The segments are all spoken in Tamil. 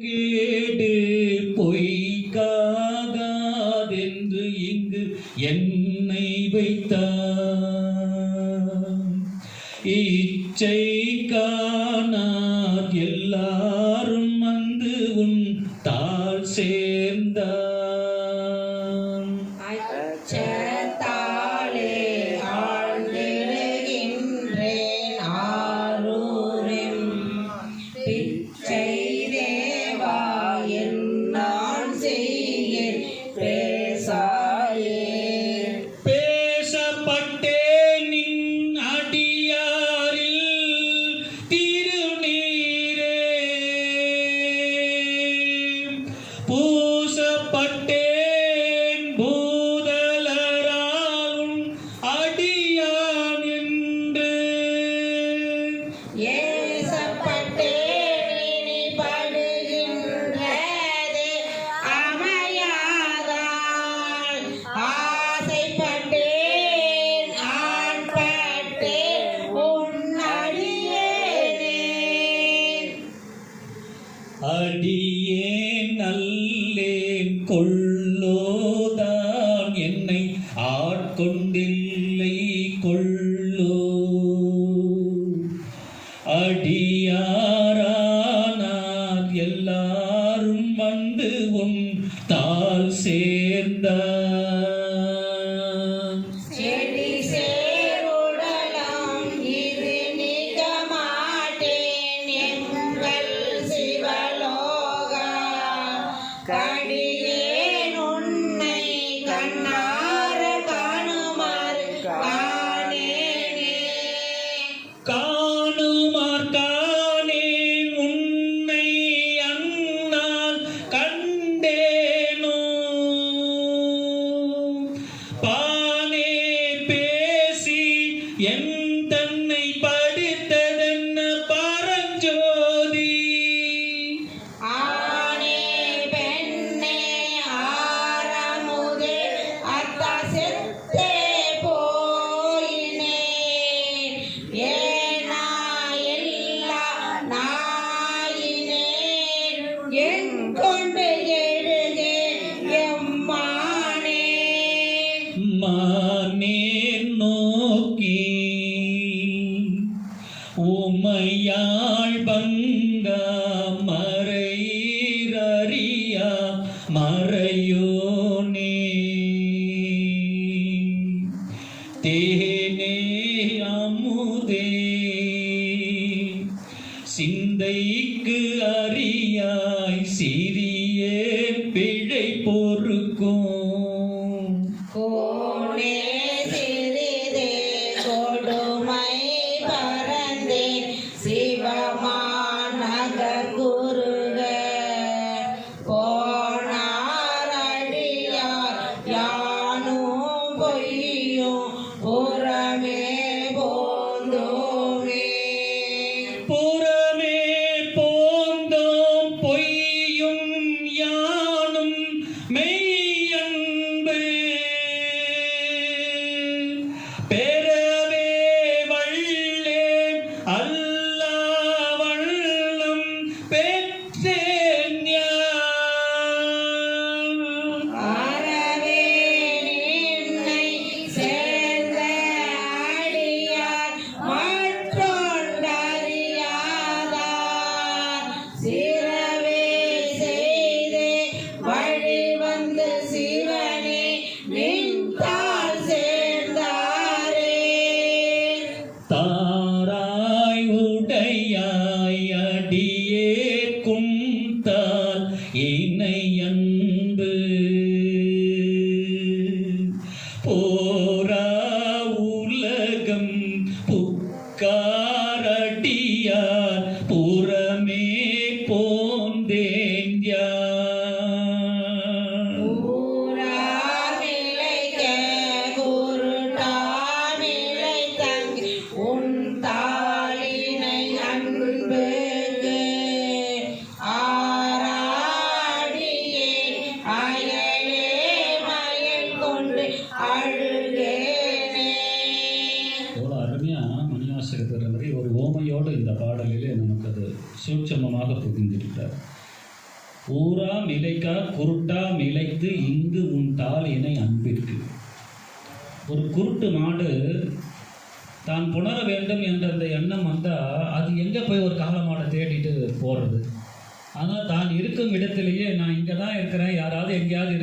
கேடு பொய்க்காகாதென்று இங்கு என்னை வைத்தார். இச்சை காணார் எல்லாரும் வந்து உன் தாள் சேர்ந்தார். பூசப்பட்டேன் பூதலராலும் அடியான் என்று ஏசப்பட்டேன் இனி படுகின்றது அமையாதான். ஆசைப்பட்டேன் ஆண்பட்டேன் உன்னடியேனே. அடியேன் நல்லேன் கொள்ளோதான் என்னை ஆட்கொண்டில்லை கொள்ளோ. அடியாரானார் எல்லாரும் வந்து உன் தாள் சேர்ந்தார். செடி சேருடலாம் இது நிக மாட்டேன் எங்கள் சிவலோகா. கடியேன் உன்னை கண்ணார காணுமாறு காணேனே. காணுமார் காணேன் உன்னை அன்னால் கண்டேனோ. பானே பேசி என் தன்னை படித்ததென்ன பரஞ்சோதி. ஆனே பெண்ணே ஆரமுதே அத்தா செத்தே போயினே. ஏனா எல்லா நாயினேன் எங்கொண்டு எழுகே எம்மானே. மானேன் நோக்கி உமையாள் பங்கா மறையறியா மறையோனே. தேனே அமுதே சிந்தைக்கு அறியாய் சிறியேன் பிழை பொறுக்கும். கோனே சிறிதே கொடுமை பரந்தேன் சிவமானக குருக. போனாரடியார் யானும் பொய்யும் புறமே போந்தோமே. புறமே போந்தோம் பொய்யும் யானும் மெய்யன்பு. பெறவே வள்ளேன் அல்லா வள்ளம் பெற்றேன் யான். அறவே நின்னை சேர்ந்த அடியார் மற்றொன்றறியாதார். சிறவே செய்தே வழி வந்து சிவனே நின்றால் சேர்ந்தாரே. தாராய் உடையாய் அடியேற்கும் தால் இணை அன்பு. போரா உலகம் புக்காரடியார் புறமே போந்தேன் யான். ஊரார் நிலைக்க குருட்டாமிலை தங்கி உன் தாளினை அன்புக்கு. ஆராடியே அயலே மயல் கொண்டு அழுகேனே. எவ்வளோ அருமையாக மணிவாசகர் ஒரு ஓமையோடு இந்த பாடலிலே நமக்கு அது சூட்சமமாக புரிந்திருக்கிறார். ஊரா மிளைக்கா குருட்டா மிளைத்து இங்கு உன் தாள் இணை அன்பிற்கு. ஒரு குருட்டு மாடு தான் புணர வேண்டும் என்ற அந்த எண்ணம் வந்தால் அது எங்கே போய் ஒரு காளை மாடை தேடிட்டு போகிறது? ஆனால் தான் இருக்கும் இடத்திலேயே நான் இங்கே தான் இருக்கிறேன், யாராவது எங்கேயாவது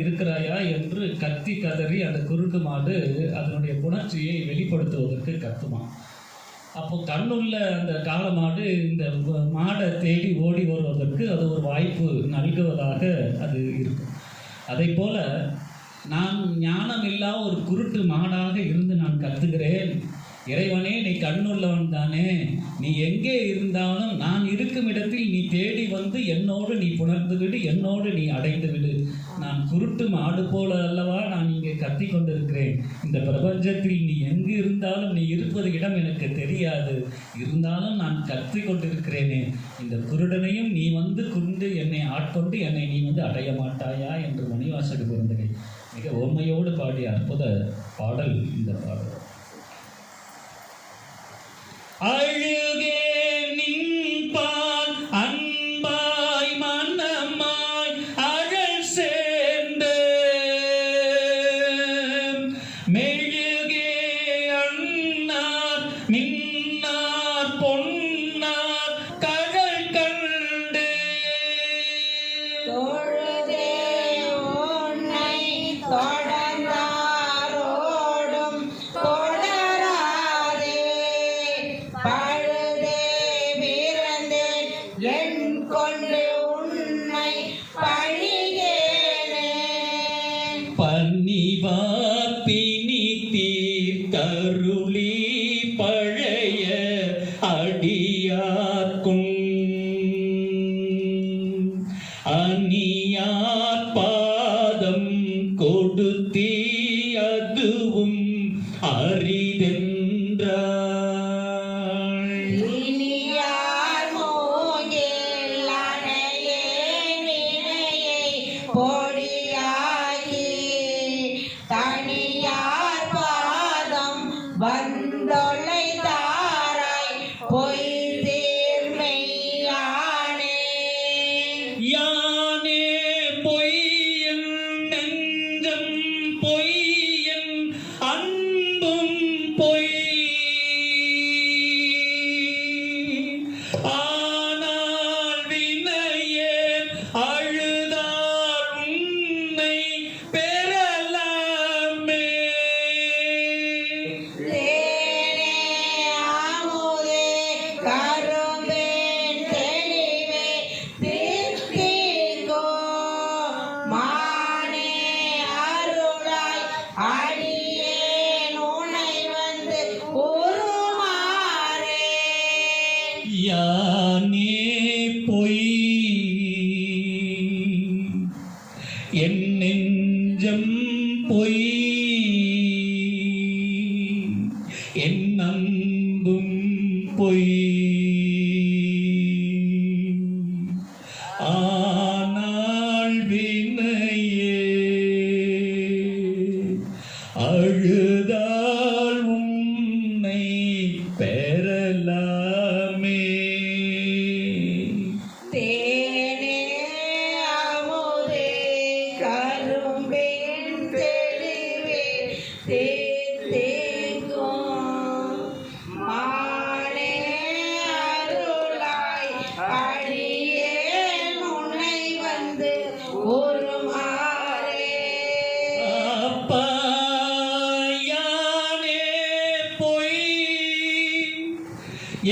இருக்கிறாயா என்று கத்தி கதறி அந்த குருட்டு மாடு அதனுடைய புணர்ச்சியை வெளிப்படுத்துவதற்கு கத்துமா. அப்போ கண்ணுள்ள அந்த காளை மாடு இந்த மாடை தேடி ஓடி வருவதற்கு அது ஒரு வாய்ப்பு நல்குவதாக அது இருக்கும். அதை போல நான் ஞானம் இல்லா ஒரு குருட்டு மாடாக இருந்து நான் கத்துகிறேன், இறைவனே நீ கண்ணுள்ளவன் தானே, நீ எங்கே இருந்தாலும் நான் இருக்கும் இடத்தில் நீ தேடி வந்து என்னோடு நீ புணர்ந்து விடு, என்னோடு நீ அடைந்து விடு. நான் குருட்டு மாடு போல அல்லவா நான் இங்கே கத்தி கொண்டிருக்கிறேன். இந்த பிரபஞ்சத்தில் நீ எங்கு இருந்தாலும் நீ இருப்பது இடம் எனக்கு தெரியாது, இருந்தாலும் நான் கத்தி கொண்டிருக்கிறேனே, இந்த குருடனையும் நீ வந்து கொண்டு என்னை ஆட்கொண்டு என்னை நீ வந்து அடைய மாட்டாயா என்று மணிவாசக பெருந்தகை மிக ஓர்மையோடு பாடிய அற்புத பாடல் இந்த பாடல். அழுகே நின்பான் அன்பாய் மனமாய் அழல் சேர்ந்து மெழுகே அண்ணார் மின்னார் பொன்னார் கழல் கண்டு தொழுதே உன்னை தொடர்ந்தாரோடும் தொடராதே பழுதே பிறந்தேன் என் கொண்டு உன்னை பழிகேனேன். பன்னிவார் பிணி தீர்த்தருளி பழைய அடியார்க்கும் அணியார் பாதம் கொடுத்தீ அதுவும் அரிதென்றாள். இனியார் மூங்கில் அணையே நினையை பொடியாகி தனியார் பாதம் வந்தொலை தாராய் பொய்தீர் மெய்யானே. யானே பொய்யன் நெஞ்சம் பொய்யன் அன்பும் பொய் ஆனால் வினையே அழுதால் உன்னை பெறலாமே. தேனே அமுதே கரும்பேன் தெளிவே தித்திக்கோ மானே அருளாய் அடியேன் உன்னை வந்து உருமாறே. யானே பொய் என் நெஞ்சம் பொய் என் அன்பும் பொய் ஆனால் வினையே அழுதால் உன்னை பெறலாமே. தேனே அமுதே கரும்பேன் தெளிவே தித்திக்கும் மானே அருளாய் அடியேன் உன்னை வந்து உருமாறே. அப்பா யானே பொய்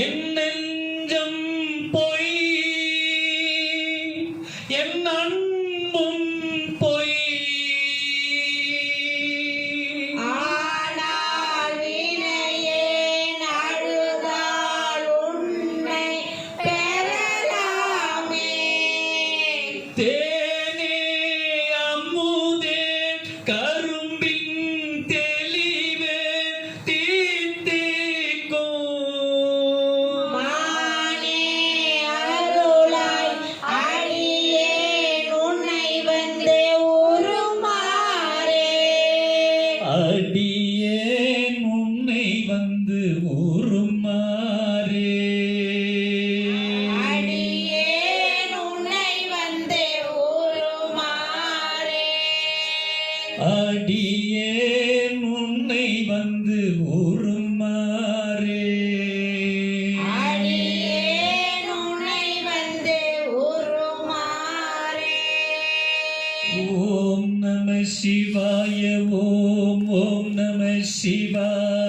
என் நெஞ்சம் பொய் என் அன்பும் பொய் ஆனால் வினையேன் அழுதால் உன்னை பெறலாமே. தேனே அமுதே கரும்பின் தெளிவே தீத்திக்கும் மானே அருளாய் அடியேன் உன்னை வந்து உருமாறே. அடியேன் உன்னை வந்து உருமாறே. அடியேன் உன்னை அடியேன் உன்னை வந்து உருமாறே. அடியேன் உன்னை வந்து உருமாறே. ஓம் நம சிவாய. ஓம் ஓம் நம சிவாய.